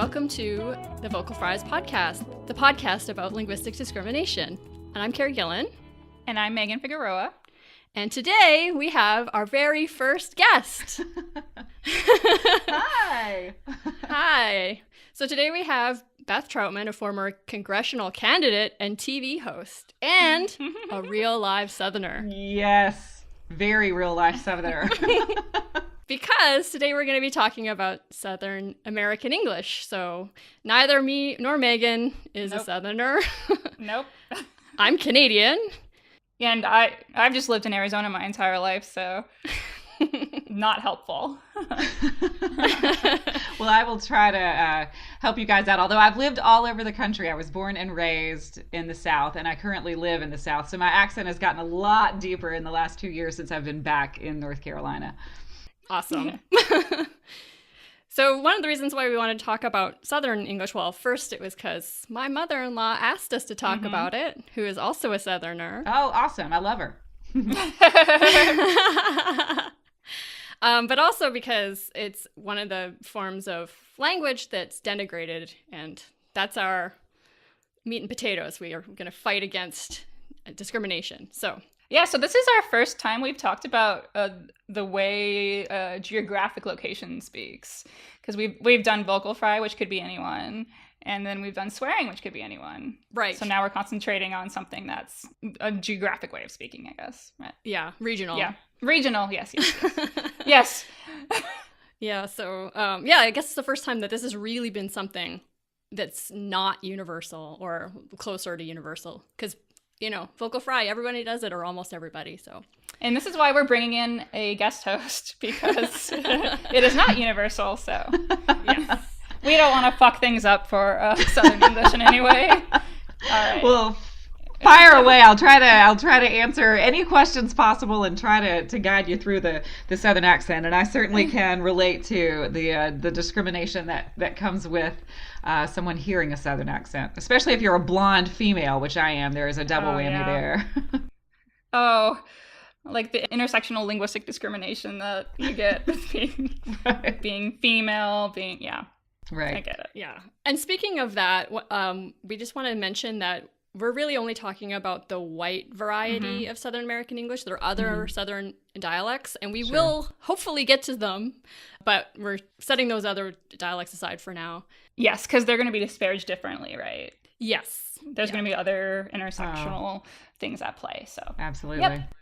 welcome to the Vocal Fries podcast, the podcast about linguistic discrimination. And I'm Carrie Gillen. And I'm Megan Figueroa. And today we have our very first guest. Hi. Hi. So today we have Beth Troutman, a former congressional candidate and TV host, and a real live Southerner. Yes, very real life Southerner. Because today we're going to be talking about Southern American English. So neither me nor Megan is a Southerner. Nope. I'm Canadian. And I've just lived in Arizona my entire life, so not helpful. Well, I will try to help you guys out. Although I've lived all over the country. I was born and raised in the South, and I currently live in the South. So my accent has gotten a lot deeper in the last 2 years since I've been back in North Carolina. Awesome. So one of the reasons why we wanted to talk about Southern English, well, first it was because my mother-in-law asked us to talk about it, who is also a Southerner. Oh, awesome. I love her. But also because it's one of the forms of language that's denigrated, and that's our meat and potatoes. We are going to fight against discrimination. So this is our first time we've talked about the way geographic location speaks, because we've done vocal fry, which could be anyone, and then we've done swearing, which could be anyone. Right. So now we're concentrating on something that's a geographic way of speaking, I guess. Right. Yeah, regional. Yeah, regional. Yes. Yes. Yeah. So I guess it's the first time that this has really been something that's not universal or closer to universal, because vocal fry, everybody does it, or almost everybody. So, and this is why we're bringing in a guest host, because it is not universal. So, yes. We don't want to fuck things up for Southern English in any way. All right. Well, fire away. I'll try to answer any questions possible and try to guide you through the Southern accent. And I certainly can relate to the discrimination that comes with someone hearing a Southern accent, especially if you're a blonde female, which I am. There is a double whammy there. Oh, like the intersectional linguistic discrimination that you get being female, Right. I get it. Yeah. And speaking of that, we just want to mention that we're really only talking about the white variety of Southern American English. There are other Southern dialects, and we will hopefully get to them, but we're setting those other dialects aside for now. Yes, because they're going to be disparaged differently, right? Yes. There's going to be other intersectional things at play. So Absolutely. Yep.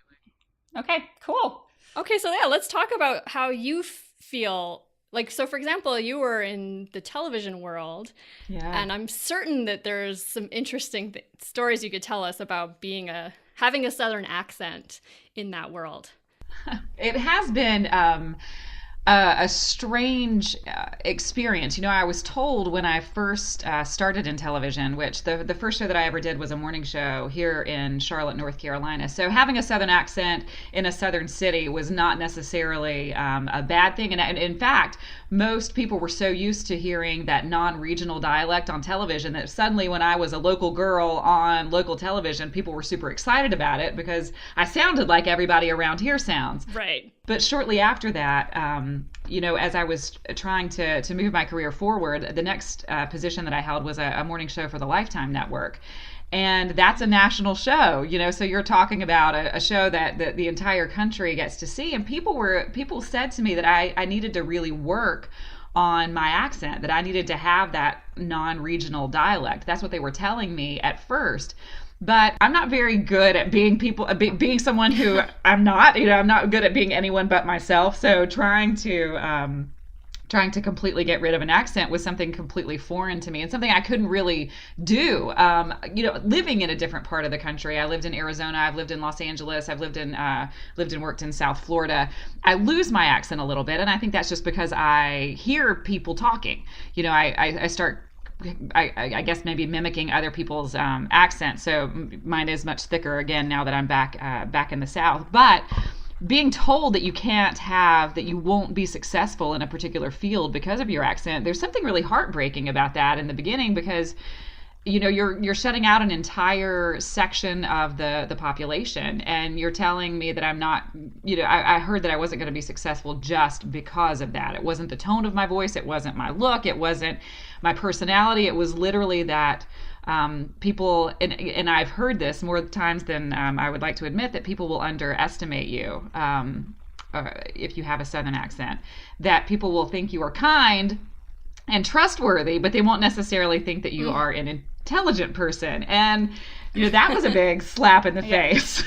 Okay, cool. Okay, so let's talk about how you feel. Like, so for example, you were in the television world, and I'm certain that there's some interesting stories you could tell us about having a Southern accent in that world. It has been a strange experience. I was told when I first started in television, which the first show that I ever did was a morning show here in Charlotte, North Carolina. So having a Southern accent in a Southern city was not necessarily a bad thing. And in fact, most people were so used to hearing that non-regional dialect on television that suddenly when I was a local girl on local television, people were super excited about it because I sounded like everybody around here sounds. Right. But shortly after that, as I was trying to move my career forward, the next position that I held was a morning show for the Lifetime Network. And that's a national show, so you're talking about a show that the entire country gets to see. And people said to me that I needed to really work on my accent, that I needed to have that non-regional dialect. That's what they were telling me at first. But I'm not very good at being someone who I'm not. I'm not good at being anyone but myself. So trying to completely get rid of an accent was something completely foreign to me and something I couldn't really do. Living in a different part of the country. I lived in Arizona. I've lived in Los Angeles. I've lived and worked in South Florida. I lose my accent a little bit, and I think that's just because I hear people talking. I start. I guess maybe mimicking other people's accents. So mine is much thicker again now that I'm back in the South. But being told that you won't be successful in a particular field because of your accent, there's something really heartbreaking about that in the beginning, because you're shutting out an entire section of the population, and you're telling me that I'm not, I heard that I wasn't going to be successful just because of that. It wasn't the tone of my voice, it wasn't my look, it wasn't my personality. It was literally that people, and I've heard this more times than I would like to admit, that people will underestimate you if you have a Southern accent, that people will think you are kind and trustworthy, but they won't necessarily think that you are an intelligent person. And that was a big slap in the face.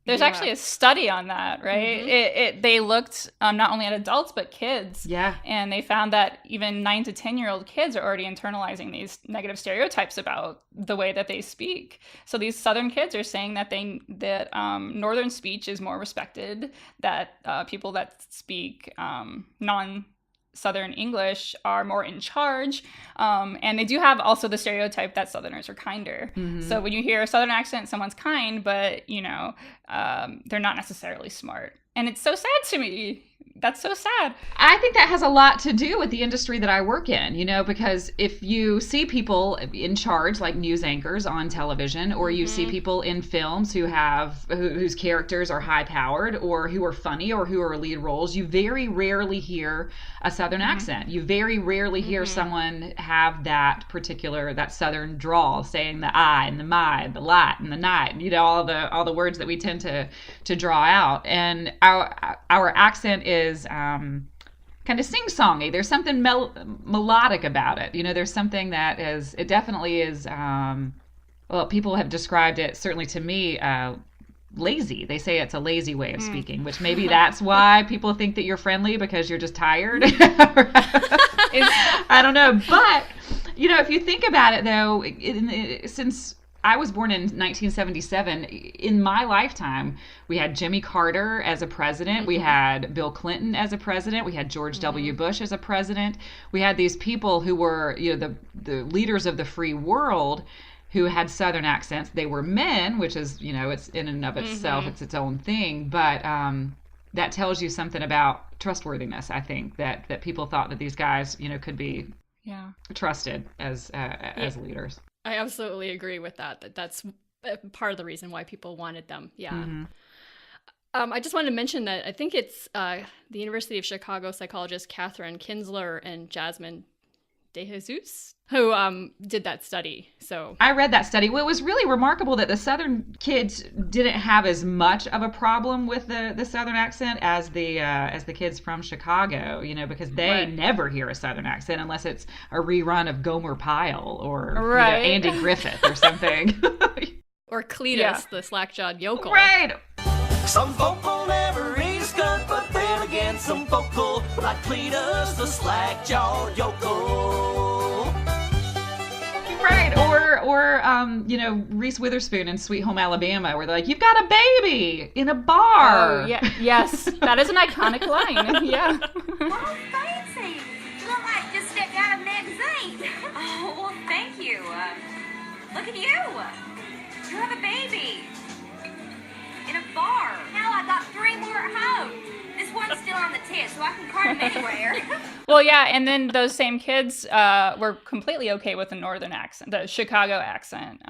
There's actually a study on that, right? Mm-hmm. They looked not only at adults but kids. Yeah. And they found that even 9 to 10-year-old kids are already internalizing these negative stereotypes about the way that they speak. So these Southern kids are saying that Northern speech is more respected, that people that speak non-Southern English are more in charge, and they do have also the stereotype that Southerners are kinder. Mm-hmm. So when you hear a Southern accent, someone's kind, but they're not necessarily smart, and it's so sad to me. That's so sad. I think that has a lot to do with the industry that I work in, because if you see people in charge, like news anchors on television, or you see people in films whose characters are high powered, or who are funny, or who are lead roles, you very rarely hear a Southern accent. You very rarely hear someone have that Southern drawl, saying the I and the my, the light and the night, all the words that we tend to draw out. And our accent is kind of sing-songy. There's something melodic about it. There's something that it definitely is, people have described it, certainly to me, lazy. They say it's a lazy way of speaking, which maybe that's why people think that you're friendly, because you're just tired. I don't know. But, if you think about it, though, since I was born in 1977. In my lifetime, we had Jimmy Carter as a president. We had Bill Clinton as a president. We had George W. Bush as a president. We had these people who were, the leaders of the free world, who had Southern accents. They were men, which is, it's in and of itself, it's its own thing. But that tells you something about trustworthiness, I think, that people thought that these guys, could be trusted as leaders. I absolutely agree with that. That's part of the reason why people wanted them. Yeah. Mm-hmm. I just wanted to mention that I think it's the University of Chicago psychologist Catherine Kinsler and Jasmine DeJesus who did that study. So I read that study. Well, it was really remarkable that the Southern kids didn't have as much of a problem with the Southern accent as the kids from Chicago, because they never hear a Southern accent unless it's a rerun of Gomer Pyle or Andy Griffith or something. Or Cletus, the slack-jawed yokel. Right. Some vocal never is good, but then again some vocal, like Cletus, the slack-jawed yokel. Right, or Reese Witherspoon in Sweet Home Alabama, where they're like, "You've got a baby in a bar." Oh, yeah, yes, that is an iconic line. Yeah. Oh, fancy! You look like you just stepped out of a magazine. Oh, well, thank you. Look at you. You have a baby in a bar. Now I got 3 more at home. This one's still on the tip, so I can cart him anywhere. Well, yeah, and then those same kids were completely okay with the Northern accent, the Chicago accent.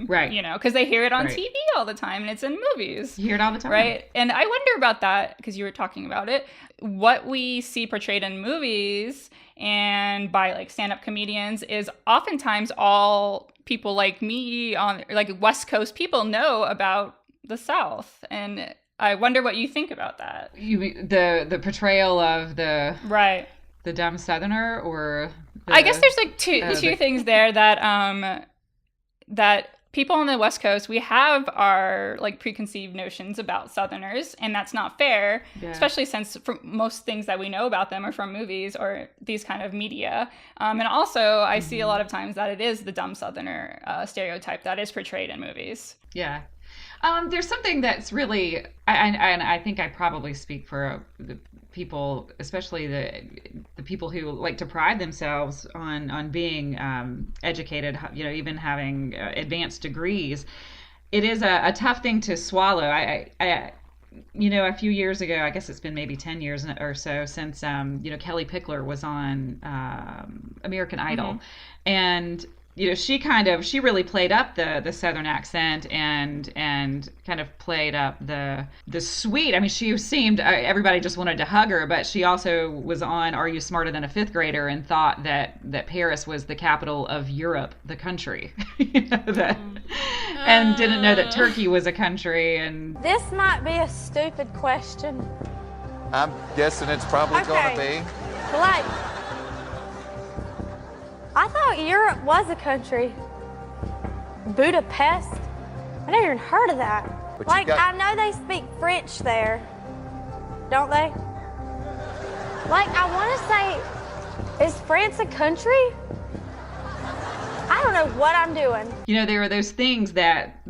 Right. Because they hear it on TV all the time, and it's in movies. You hear it all the time. Right? And I wonder about that, because you were talking about it. What we see portrayed in movies and by, like, stand-up comedians is oftentimes all people like me, West Coast people, know about the South. And I wonder what you think about that. You mean the portrayal of the dumb Southerner, or I guess there's like two things there that that people on the West Coast, we have our like preconceived notions about Southerners, and that's not fair, especially since most things that we know about them are from movies or these kind of media. And also I see a lot of times that it is the dumb Southerner stereotype that is portrayed in movies. Yeah. There's something that's really, I think I probably speak for the people, especially the people who like to pride themselves on being educated, even having advanced degrees. It is a tough thing to swallow. I a few years ago, I guess it's been maybe 10 years or so since Kelly Pickler was on American Idol, and she really played up the Southern accent and kind of played up the sweet. I mean, she seemed everybody just wanted to hug her, but she also was on Are You Smarter Than a Fifth Grader and thought that Paris was the capital of Europe, the country, and didn't know that Turkey was a country. And This might be a stupid question. I'm guessing it's probably going to be. Like, I thought Europe was a country. Budapest? I never even heard of that. But you Like, got- I know they speak French there, don't they? Like, I want to say, is France a country? I don't know what I'm doing. there are those things that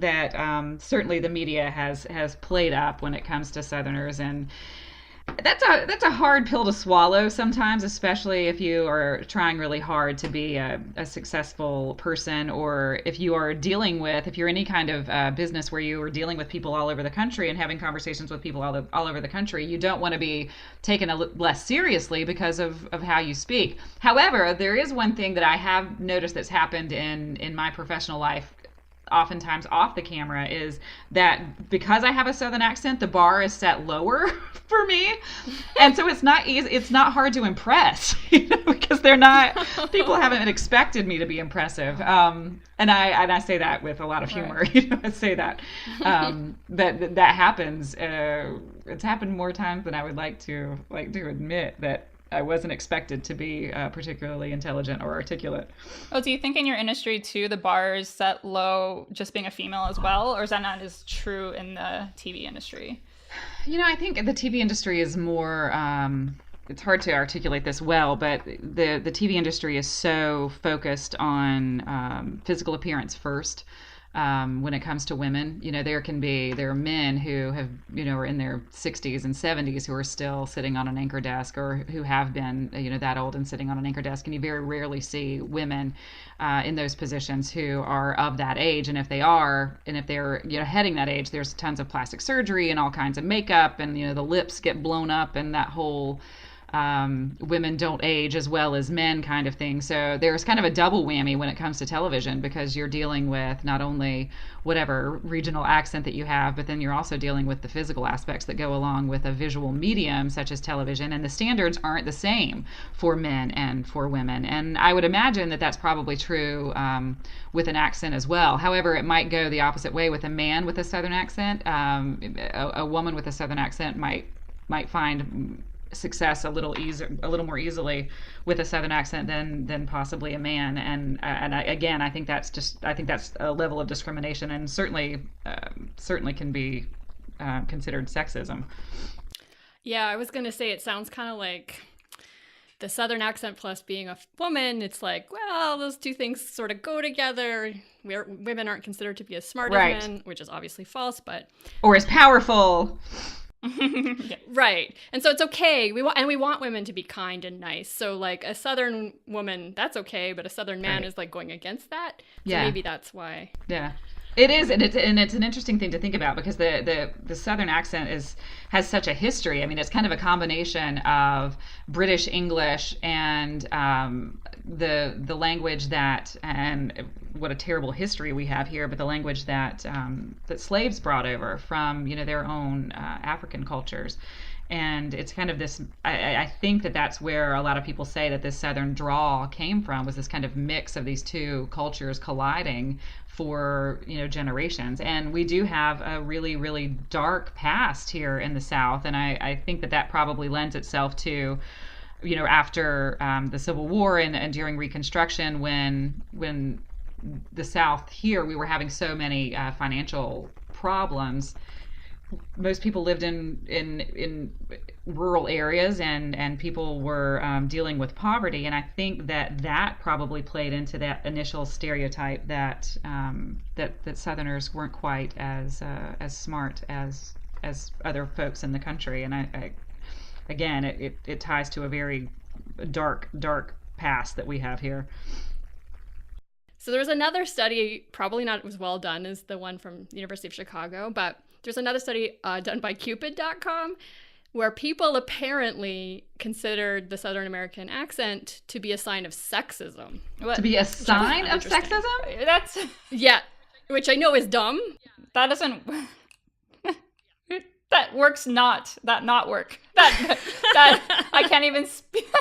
certainly the media has played up when it comes to Southerners, and that's a hard pill to swallow sometimes, especially if you are trying really hard to be a successful person, or if you're any kind of business where you are dealing with people all over the country and having conversations with people all over the country. You don't want to be taken less seriously because of how you speak. However, there is one thing that I have noticed that's happened in my professional life, oftentimes off the camera, is that because I have a Southern accent, the bar is set lower for me, and so it's not hard to impress, because people haven't expected me to be impressive, and I say that with a lot of humor. Right. I say that that happens. It's happened more times than I would like to admit, that I wasn't expected to be particularly intelligent or articulate. Oh, do you think in your industry too, the bar is set low just being a female as well? Or is that not as true in the TV industry? I think the TV industry is more, it's hard to articulate this well, but the TV industry is so focused on physical appearance first. When it comes to women, there are men who have, are in their 60s and 70s who are still sitting on an anchor desk, or who have been, that old and sitting on an anchor desk. And you very rarely see women in those positions who are of that age. And if they're, heading that age, there's tons of plastic surgery and all kinds of makeup, and, the lips get blown up, and that whole women don't age as well as men kind of thing. So there's kind of a double whammy when it comes to television, because you're dealing with not only whatever regional accent that you have, but then you're also dealing with the physical aspects that go along with a visual medium such as television, and the standards aren't the same for men and for women. And I would imagine that that's probably true with an accent as well. However, it might go the opposite way with a man with a Southern accent. A woman with a Southern accent might find success a little more easily with a Southern accent than possibly a man, and I think that's a level of discrimination, and certainly can be considered sexism. Yeah, I was gonna say, it sounds kind of like the Southern accent plus being a woman. It's like, well, those two things sort of go together. Women aren't considered to be as smart as men, which is obviously false, or as powerful. Yeah. Right. And so it's okay. We want women to be kind and nice. So like a Southern woman, that's okay, but a Southern man is like going against that. So maybe that's why. Yeah. It is, and it's an interesting thing to think about, because the Southern accent has such a history. I mean, it's kind of a combination of British English and the language that, and what a terrible history we have here, but the language that slaves brought over from their own African cultures. And it's kind of this, I think that's where a lot of people say that this Southern drawl came from, was this kind of mix of these two cultures colliding for generations. And we do have a really, really dark past here in the South, and I think that probably lends itself to after the Civil War and during Reconstruction, when the South here, we were having so many financial problems. Most people lived in rural areas, and people were dealing with poverty, and I think that probably played into that initial stereotype that Southerners weren't quite as smart as other folks in the country. And I again, it ties to a very dark past that we have here. So there's another study, probably not as well done as the one from the University of Chicago, but there's another study done by Cupid.com, where people apparently considered the Southern American accent to be a sign of sexism. To be a sign of sexism? That's Yeah, which I know is dumb. that doesn't that works not work. That I can't even speak.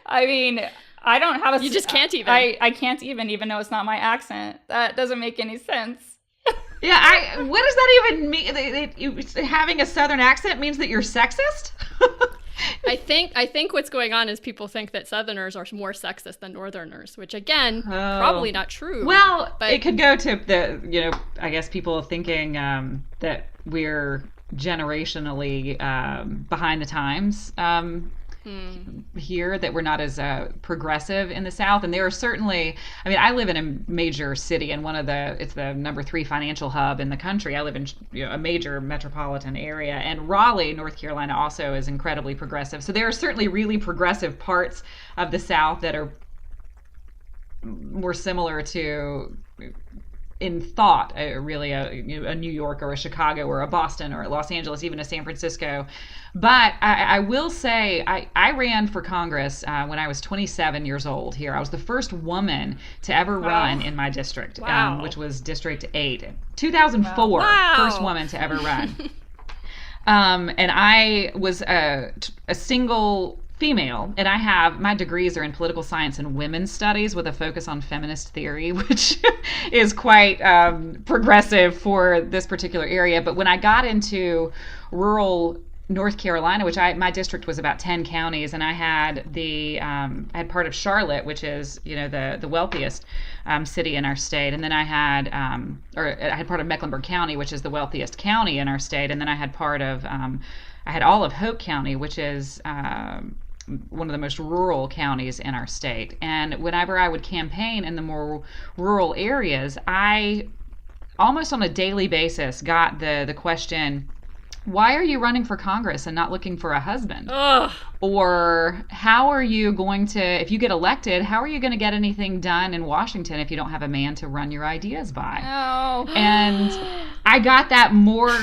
I mean, I don't have a. You just can't even. I can't even though it's not my accent. That doesn't make any sense. Yeah, what does that even mean? Having a Southern accent means that you're sexist? I think what's going on is people think that Southerners are more sexist than Northerners, which again, probably not true. Well, but it could go to the, I guess people thinking that we're generationally behind the times here, that we're not as progressive in the South. And there are certainly, I mean, I live in a major city, and it's the number 3 financial hub in the country. I live in a major metropolitan area, and Raleigh, North Carolina also is incredibly progressive. So there are certainly really progressive parts of the South that are more similar to, in thought, really a New York or a Chicago or a Boston or a Los Angeles, even a San Francisco. But I will say I ran for Congress when I was 27 years old here. I was the first woman to ever run in my district, which was District 8. 2004, first woman to ever run. And I was a single female, and my degrees are in political science and women's studies with a focus on feminist theory, which is quite progressive for this particular area. But when I got into rural North Carolina, which my district was about 10 counties, and I had I had part of Charlotte, which is the wealthiest city in our state, and then I had part of Mecklenburg County, which is the wealthiest county in our state, and then I had part of I had all of Hope County, which is one of the most rural counties in our state. And whenever I would campaign in the more rural areas, I almost on a daily basis got the question, why are you running for Congress and not looking for a husband? Ugh. Or how are you going to, if you get elected, how are you going to get anything done in Washington if you don't have a man to run your ideas by? Oh. And I got that more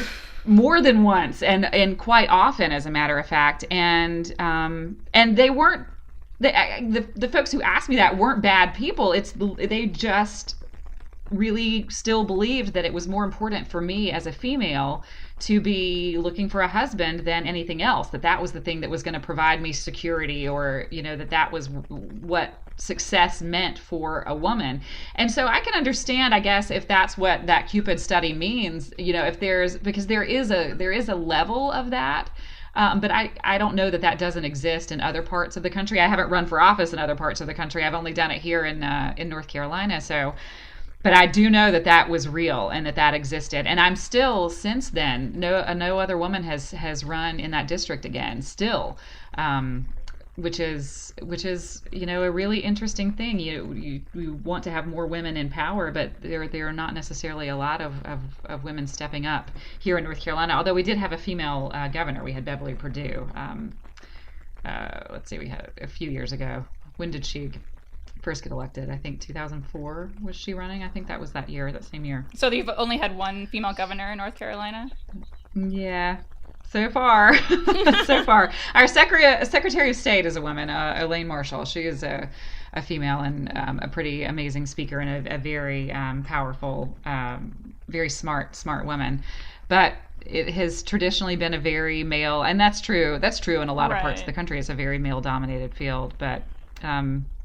than once, and quite often, as a matter of fact. And they weren't, the folks who asked me that weren't bad people. They just really still believed that it was more important for me as a female to be looking for a husband than anything else, that was the thing that was going to provide me security, or that was what success meant for a woman. And so I can understand, I guess, if that's what that Cupid study means, because there is a level of that. But I don't know that doesn't exist in other parts of the country. I haven't run for office in other parts of the country. I've only done it here in North Carolina. So, but I do know that was real and that existed. And I'm still, since then, no other woman has run in that district again. Still, which is a really interesting thing. You want to have more women in power, but there are not necessarily a lot of women stepping up here in North Carolina. Although we did have a female governor. We had Beverly Perdue. Let's see, we had a few years ago. When did she first get elected? I think 2004 was she running. I think that was that same year. So you've only had one female governor in North Carolina? Yeah. So far. Our Secretary of State is a woman, Elaine Marshall. She is a female and a pretty amazing speaker and a very powerful, very smart woman. But it has traditionally been a very male, and that's true. That's true in a lot of parts of the country. It's a very male-dominated field. But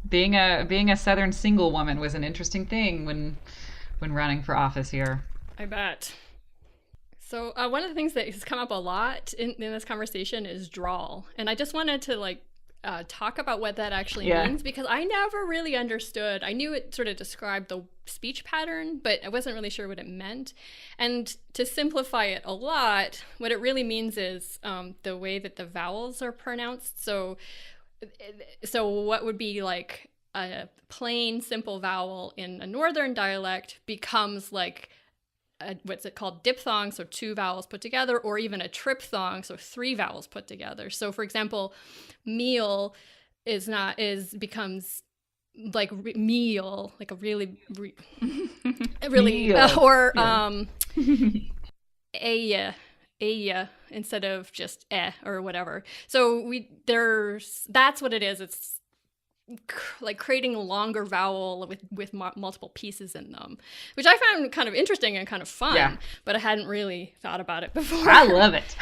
being a Southern single woman was an interesting thing when running for office here. I bet. So one of the things that has come up a lot in this conversation is drawl. And I just wanted to talk about what that actually means, because I never really understood. I knew it sort of described the speech pattern, but I wasn't really sure what it meant. And to simplify it a lot, what it really means is the way that the vowels are pronounced. So what would be like a plain, simple vowel in a Northern dialect becomes like what's it called, diphthong, so 2 vowels put together, or even a triphthong, so 3 vowels put together. So for example, meal becomes like meal, like a really really meal. or yeah. instead of just or whatever. So that's what it is. It's like creating a longer vowel with multiple pieces in them, which I found kind of interesting and kind of fun. Yeah. But I hadn't really thought about it before. I love it.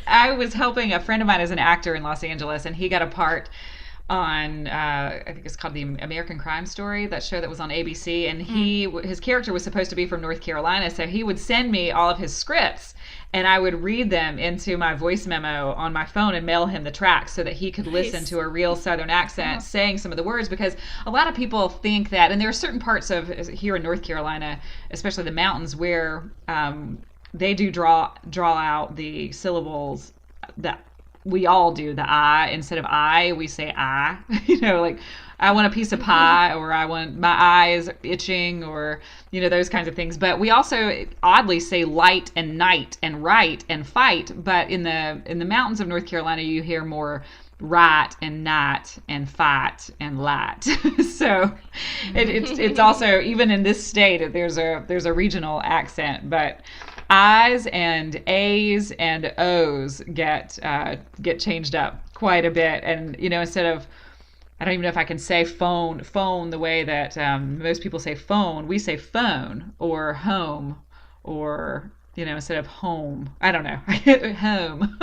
I was helping a friend of mine as an actor in Los Angeles, and he got a part on I think it's called the American Crime Story, that show that was on ABC, and his character was supposed to be from North Carolina, so he would send me all of his scripts and I would read them into my voice memo on my phone and mail him the tracks so that he could listen to a real Southern accent saying some of the words, because a lot of people think that, and there are certain parts of here in North Carolina, especially the mountains, where they do draw out the syllables that we all do. The I, instead of I, we say I. Like, I want a piece of pie, or I want, my eye is itching, or, those kinds of things. But we also oddly say light and night and right and fight. But in the mountains of North Carolina, you hear more right and night and fight and light. So it's also, even in this state, there's a regional accent, but I's and A's and O's get changed up quite a bit. And, instead of, I don't even know if I can say phone the way that most people say phone, we say phone or home, or, instead of home. I don't know. Home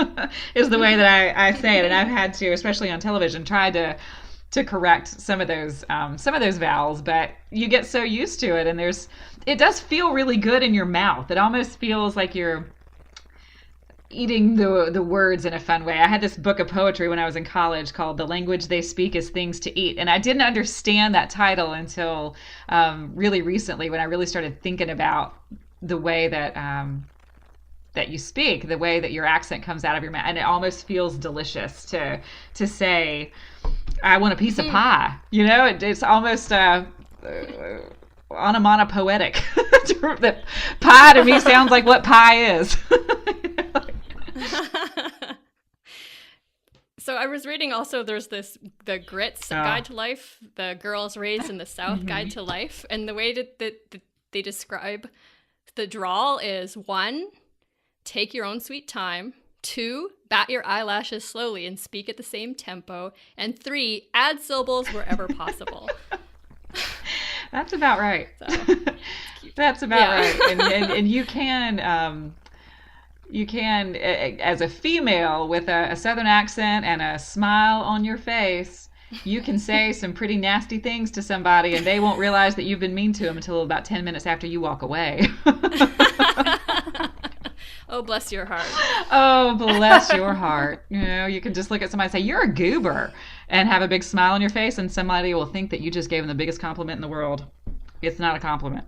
is the way that I say it. And I've had to, especially on television, try to correct some of those vowels, but you get so used to it, and it does feel really good in your mouth. It almost feels like you're eating the words in a fun way. I had this book of poetry when I was in college called "The Language They Speak is Things to Eat," and I didn't understand that title until really recently, when I really started thinking about the way that you speak, the way that your accent comes out of your mouth, and it almost feels delicious to say, I want a piece of pie. It's almost onomatopoetic. The pie to me sounds like what pie is. So I was reading also, there's the Grits Guide to Life, the Girls Raised in the South Guide to Life, and the way that they describe the drawl is 1, take your own sweet time, 2, bat your eyelashes slowly and speak at the same tempo, and 3, add syllables wherever possible. That's about right. So, that's about right. And you can, as a female with a Southern accent and a smile on your face, you can say some pretty nasty things to somebody, and they won't realize that you've been mean to them until about 10 minutes after you walk away. Oh, bless your heart. Oh, bless your heart. You can just look at somebody and say, you're a goober, and have a big smile on your face, and somebody will think that you just gave them the biggest compliment in the world. It's not a compliment.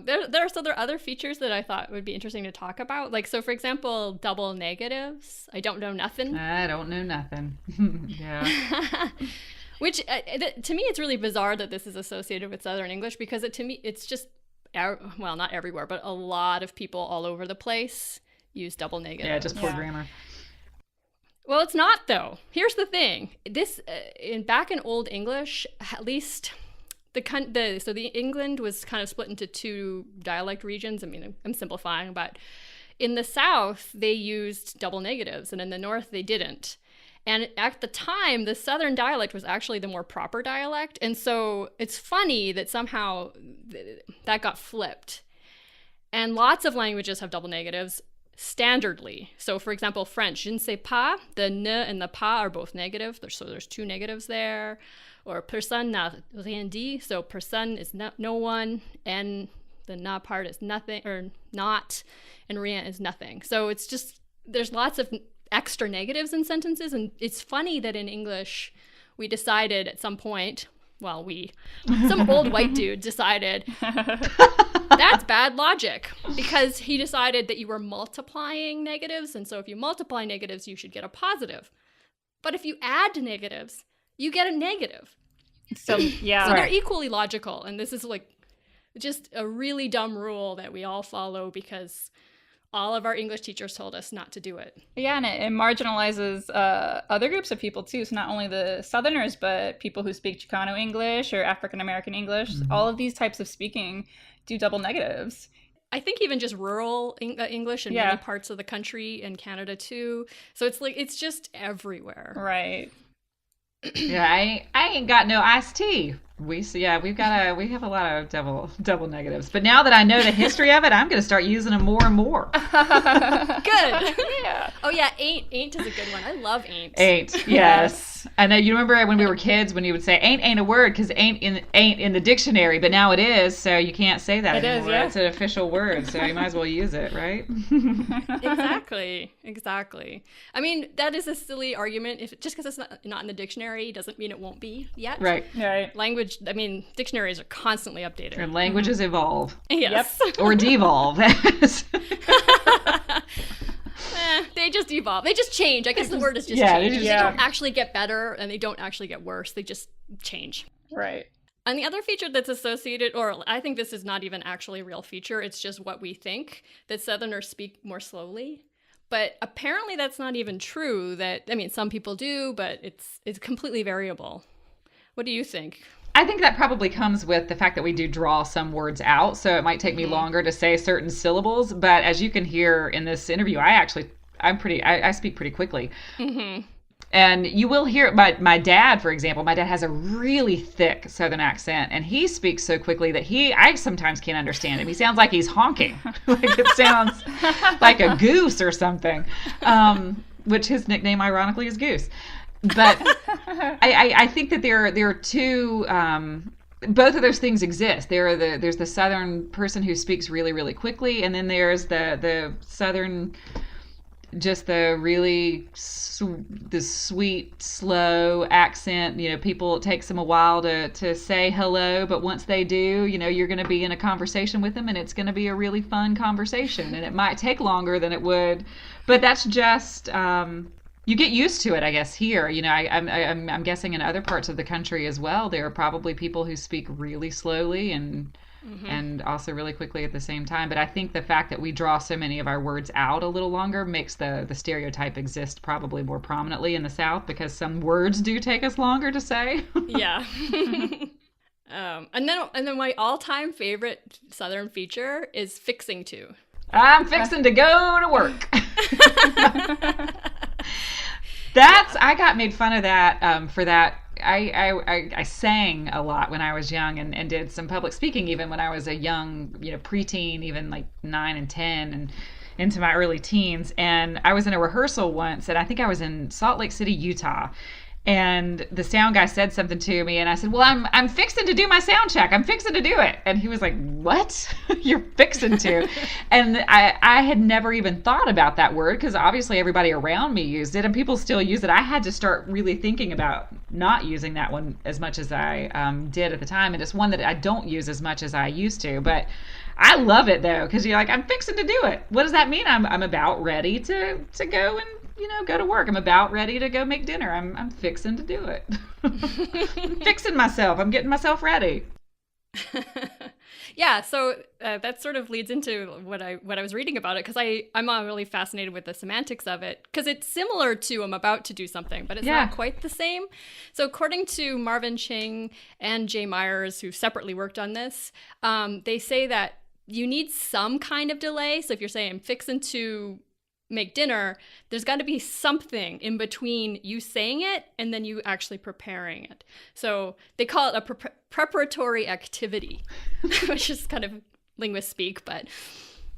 There are other features that I thought would be interesting to talk about. Like, so for example, double negatives. I don't know nothing. I don't know nothing. Yeah. Which, to me, it's really bizarre that this is associated with Southern English, because to me, it's just, well, not everywhere, but a lot of people all over the place use double negatives. Yeah, just poor grammar. Well, it's not, though. Here's the thing. This, back in Old English, at least, the England was kind of split into 2 dialect regions. I mean, I'm simplifying, but in the South, they used double negatives, and in the North, they didn't. And at the time, the Southern dialect was actually the more proper dialect. And so it's funny that somehow that got flipped. And lots of languages have double negatives standardly. So for example, French, je ne sais pas, the ne and the pas are both negative. So there's 2 negatives there. Or personne n'a rien dit. So personne is no one, and the na part is nothing, or not, and rien is nothing. So it's just, there's lots of extra negatives in sentences, and it's funny that in English we decided at some point, well, some old white dude decided that's bad logic, because he decided that you were multiplying negatives, and so if you multiply negatives, you should get a positive. But if you add negatives, you get a negative. So yeah, so they're equally logical, and this is like just a really dumb rule that we all follow because all of our English teachers told us not to do it. Yeah, and it marginalizes other groups of people too. So not only the Southerners, but people who speak Chicano English or African American English. All of these types of speaking do double negatives. I think even just rural English in many parts of the country and Canada too. So it's just everywhere. Right. Yeah, I ain't got no iced tea. We have a lot of double negatives. But now that I know the history of it, I'm going to start using them more and more. Good. Yeah. Oh yeah, ain't is a good one. I love ain't. Ain't, yes. I know you remember when we were kids when you would say ain't a word because ain't in the dictionary, but now it is, so you can't say that it anymore. Is, yeah. It's an official word, so you might as well use it, right? Exactly. I mean, that is a silly argument. If just because it's not in the dictionary doesn't mean it won't be yet. Right. Language. I mean, dictionaries are constantly updated. And languages evolve. Yes. Yep. Or devolve. They just evolve. They just change. I guess the word is just change. They don't actually get better and they don't actually get worse. They just change. Right. And the other feature that's associated, or I think this is not even actually a real feature, it's just what we think, that Southerners speak more slowly. But apparently that's not even true. Some people do, but it's completely variable. What do you think? I think that probably comes with the fact that we do draw some words out, so it might take me longer to say certain syllables. But as you can hear in this interview, I speak pretty quickly. Mm-hmm. And you will hear my dad, for example. My dad has a really thick Southern accent, and he speaks so quickly that I sometimes can't understand him. He sounds like he's honking, like it sounds like a goose or something. Which his nickname, ironically, is Goose. But I think that there are two. Both of those things exist. There's the Southern person who speaks really, really quickly, and then there's the Southern, just the really the sweet, slow accent. People, it takes them a while to say hello, but once they do, you're going to be in a conversation with them, and it's going to be a really fun conversation, and it might take longer than it would, but that's just. You get used to it, I guess, here. I'm guessing in other parts of the country as well, there are probably people who speak really slowly and also really quickly at the same time. But I think the fact that we draw so many of our words out a little longer makes the stereotype exist probably more prominently in the South, because some words do take us longer to say. Yeah. And then my all-time favorite Southern feature is fixing to. I'm fixing to go to work. I got made fun of that for that. I sang a lot when I was young and did some public speaking even when I was a young, preteen, even like 9 and 10 and into my early teens. And I was in a rehearsal once, and I think I was in Salt Lake City, Utah. And the sound guy said something to me, and I said, well, I'm fixing to do my sound check. I'm fixing to do it. And he was like, what? You're fixing to? And I had never even thought about that word, because obviously everybody around me used it, and people still use it. I had to start really thinking about not using that one as much as I did at the time. And it's one that I don't use as much as I used to. But I love it, though, because you're like, I'm fixing to do it. What does that mean? I'm about ready to go and go to work. I'm about ready to go make dinner. I'm fixing to do it. I'm fixing myself. I'm getting myself ready. Yeah, so that sort of leads into what I was reading about it, because I'm really fascinated with the semantics of it, because it's similar to I'm about to do something, but it's not quite the same. So according to Marvin Ching and Jay Myers, who separately worked on this, they say that you need some kind of delay. So if you're saying I'm fixing to make dinner, there's got to be something in between you saying it and then you actually preparing it. So they call it a preparatory activity, which is kind of linguist speak, but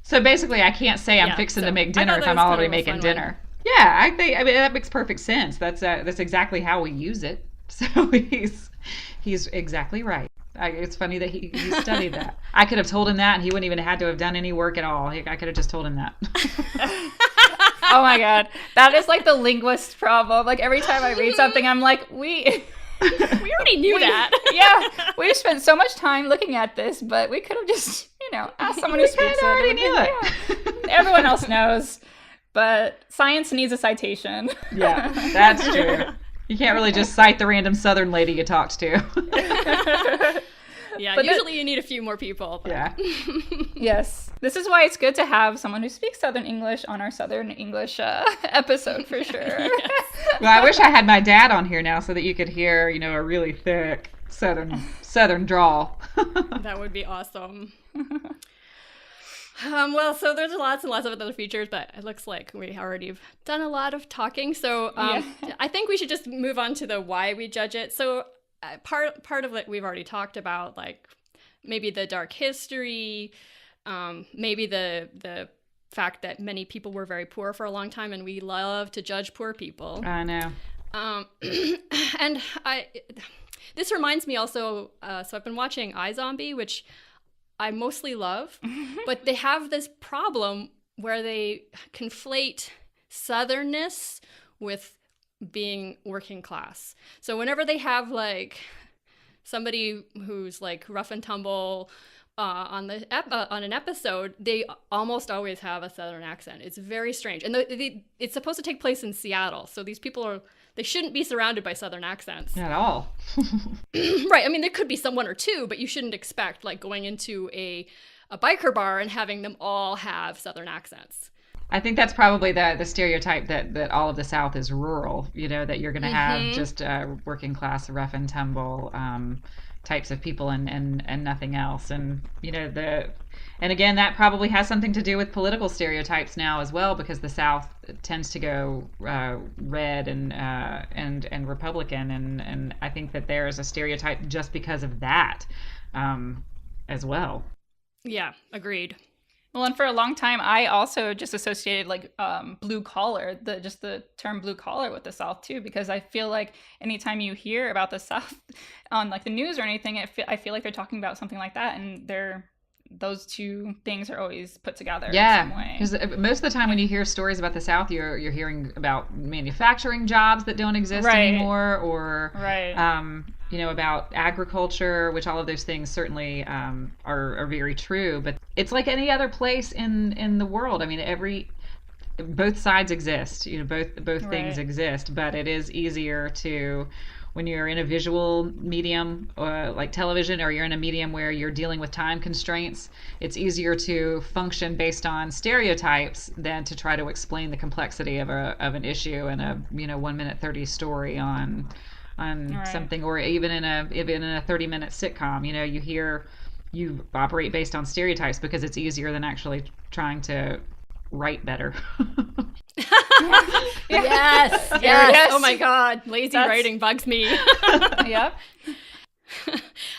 so basically I can't say I'm fixing to make dinner if I'm already making dinner. Yeah, I mean that makes perfect sense. That's exactly how we use it. So he's exactly right. It's funny that he studied that. I could have told him that, and he wouldn't even have to have done any work at all. I could have just told him that. Oh my God. That is like the linguist problem. Like every time I read something, I'm like, we already knew that. Yeah. We've spent so much time looking at this, but we could have just, asked someone who speaks it. We already knew it. Yeah. Everyone else knows, but science needs a citation. Yeah, that's true. You can't really just cite the random Southern lady you talked to. Yeah, But usually you need a few more people. But... Yeah. Yes. This is why it's good to have someone who speaks Southern English on our Southern English episode for sure. Yes. Well, I wish I had my dad on here now so that you could hear, a really thick Southern drawl. That would be awesome. Well, so there's lots and lots of other features, but it looks like we already have done a lot of talking. So I think we should just move on to the why we judge it. So part of it we've already talked about, like maybe the dark history, maybe the fact that many people were very poor for a long time, and we love to judge poor people. I know. And this reminds me also, so I've been watching iZombie, which I mostly love, but they have this problem where they conflate Southernness with being working class. So whenever they have like somebody who's like rough and tumble on an episode, they almost always have a Southern accent. It's very strange, and it's supposed to take place in Seattle, so these people they shouldn't be surrounded by Southern accents. Not at all. Right. I mean, there could be someone or two, but you shouldn't expect like going into a biker bar and having them all have Southern accents. I think that's probably the stereotype that all of the South is rural, that you're going to have just working class, rough and tumble types of people and nothing else. And, and again, that probably has something to do with political stereotypes now as well, because the South tends to go red and Republican. And I think that there is a stereotype just because of that as well. Yeah, agreed. Well, and for a long time, I also just associated like blue collar, just the term blue collar with the South too, because I feel like anytime you hear about the South on like the news or anything, I feel like they're talking about something like that, and those two things are always put together in some way. Because most of the time when you hear stories about the South, you're hearing about manufacturing jobs that don't exist anymore, or about agriculture, which all of those things certainly are very true. But it's like any other place in the world. I mean, both sides exist. Both things exist, but it is easier to, when you're in a visual medium like television, or you're in a medium where you're dealing with time constraints, it's easier to function based on stereotypes than to try to explain the complexity of an issue in a 1 minute 30 story on something, or even in a 30-minute sitcom. You operate based on stereotypes because it's easier than actually trying to write better. Yes. Oh my God. Lazy writing bugs me. Yep.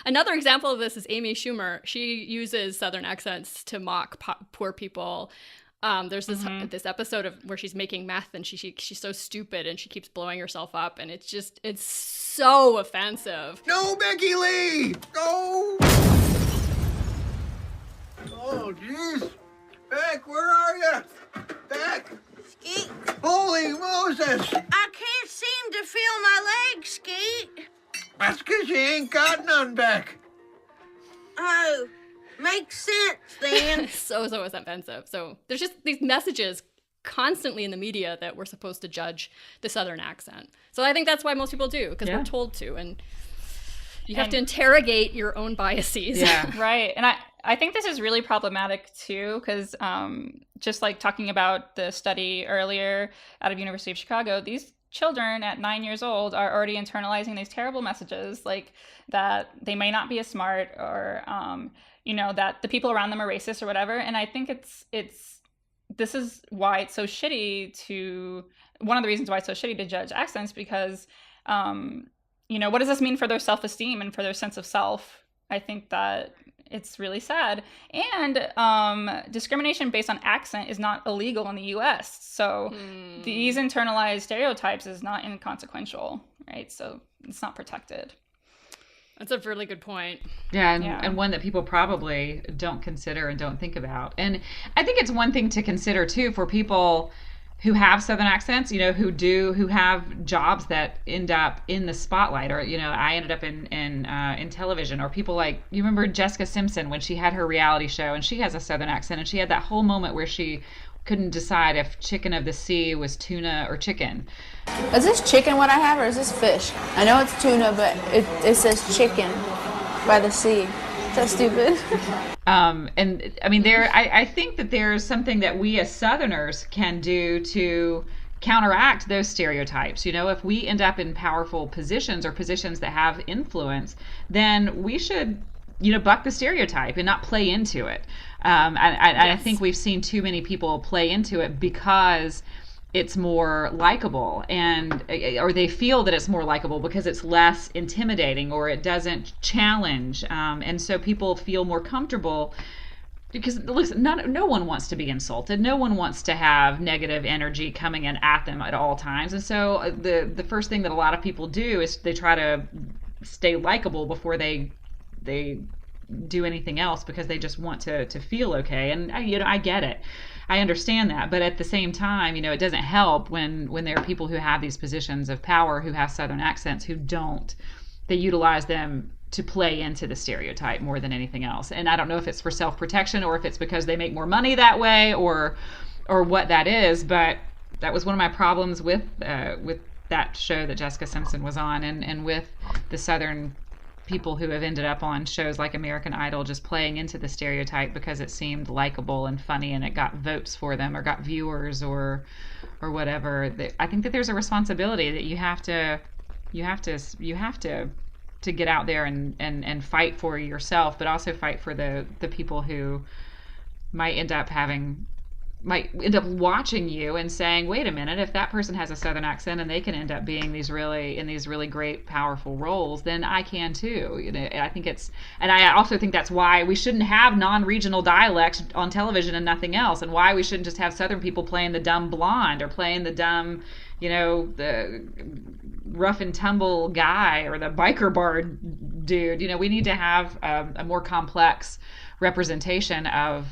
Another example of this is Amy Schumer. She uses Southern accents to mock poor people. There's this episode where she's making meth, and she's so stupid and she keeps blowing herself up, and it's so offensive. No, Becky Lee! No! Oh, jeez. Beck, where are you? Beck! Skeet. Holy Moses! I can't seem to feel my legs, Skeet. That's 'cause you ain't got none, Beck. Oh, makes sense then. so offensive. So there's just these messages constantly in the media that we're supposed to judge the Southern accent. So I think that's why most people do, because we're told to, and you have to interrogate your own biases. Yeah, right. And I think this is really problematic too, because just like talking about the study earlier out of University of Chicago, these children at 9 years old are already internalizing these terrible messages, like that they may not be as smart, or that the people around them are racist or whatever. And I think this is why it's so shitty one of the reasons why it's so shitty to judge accents, because what does this mean for their self-esteem and for their sense of self? I think that it's really sad. And discrimination based on accent is not illegal in the U.S. So these internalized stereotypes is not inconsequential, right? So it's not protected. That's a really good point. Yeah, and one that people probably don't consider and don't think about. And I think it's one thing to consider too for people who have Southern accents, who have jobs that end up in the spotlight, or I ended up in television, or people like, you remember Jessica Simpson when she had her reality show and she has a Southern accent, and she had that whole moment where she couldn't decide if chicken of the sea was tuna or chicken. Is this chicken what I have, or is this fish? I know it's tuna, but it says chicken by the sea. So stupid. And I mean, I think that there's something that we as Southerners can do to counteract those stereotypes. You know, if we end up in powerful positions or positions that have influence, then we should, you know, buck the stereotype and not play into it. I think we've seen too many people play into it because it's more likable, or they feel that it's more likable because it's less intimidating or it doesn't challenge, and so people feel more comfortable. Because listen, no one wants to be insulted. No one wants to have negative energy coming in at them at all times. And so the first thing that a lot of people do is they try to stay likable before they do anything else, because they just want to feel okay. And you know, I get it. I understand that. But at the same time, you know, it doesn't help when there are people who have these positions of power who have Southern accents who don't. They utilize them to play into the stereotype more than anything else. And I don't know if it's for self-protection or if it's because they make more money that way or what that is, but that was one of my problems with that show that Jessica Simpson was on, and with the Southern people who have ended up on shows like American Idol, just playing into the stereotype because it seemed likable and funny and it got votes for them or got viewers or whatever. I think that there's a responsibility that you have to get out there and fight for yourself, but also fight for the people who might end up watching you and saying, wait a minute, if that person has a Southern accent and they can end up being in these really great, powerful roles, then I can too. You know, I also think that's why we shouldn't have non-regional dialects on television and nothing else, and why we shouldn't just have Southern people playing the dumb blonde or playing the dumb, you know, the rough and tumble guy or the biker bar dude. You know, we need to have a more complex representation of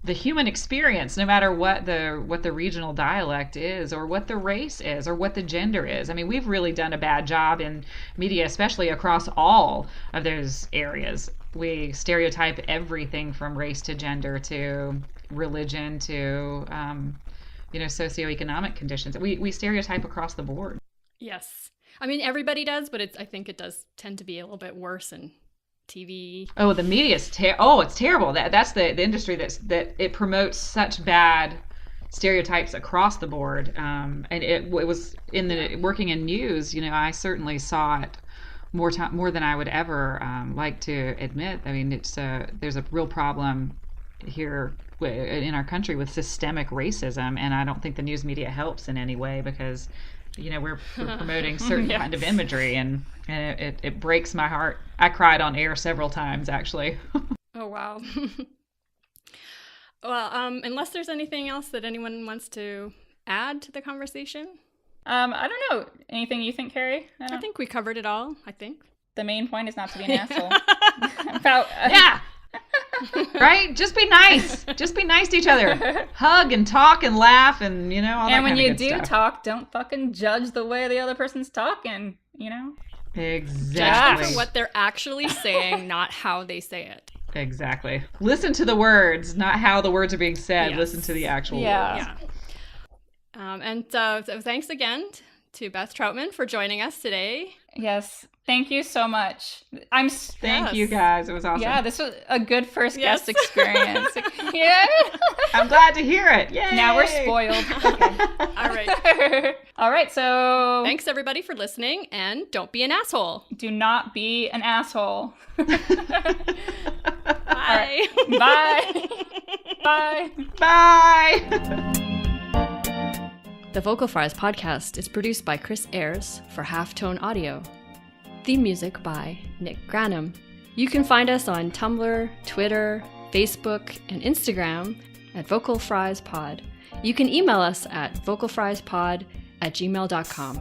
the human experience, no matter what the regional dialect is or what the race is or what the gender is. I mean, we've really done a bad job in media, especially across all of those areas. We stereotype everything from race to gender to religion to socioeconomic conditions. We stereotype across the board. Yes. I mean, everybody does, but I think it does tend to be a little bit worse in TV. Oh, the media is it's terrible. That's the industry that it promotes such bad stereotypes across the board. And it was working in news. You know, I certainly saw it more than I would ever like to admit. I mean, there's a real problem here in our country with systemic racism, and I don't think the news media helps in any way, because you know we're promoting certain kind of imagery, and it breaks my heart. I cried on air several times, actually. Oh wow. Well, unless there's anything else that anyone wants to add to the conversation. I don't know. Anything you think, Carrie? I think we covered it all. I think the main point is not to be an asshole. Yeah. Right? Just be nice. Just be nice to each other. Hug and talk and laugh and, you know, all that and when kind of you good do stuff. talk, don't fucking judge the way the other person's talking, you know? Exactly. Judge for what they're actually saying, not how they say it. Exactly. Listen to the words, not how the words are being said. Yes. Listen to the actual words. Yeah. So thanks again to Beth Troutman for joining us today. Yes. Thank you so much. Thank you guys. It was awesome. Yeah, this was a good first guest experience. Yeah. I'm glad to hear it. Yay. Now we're spoiled. Okay. All right. All right, so thanks everybody for listening, and don't be an asshole. Do not be an asshole. Bye. Right. Bye. Bye. Bye. The Vocal Fries podcast is produced by Chris Ayers for Halftone Audio. Theme music by Nick Granum. You can find us on Tumblr, Twitter, Facebook, and Instagram at Vocal Fries Pod. You can email us at vocalfriespod@gmail.com.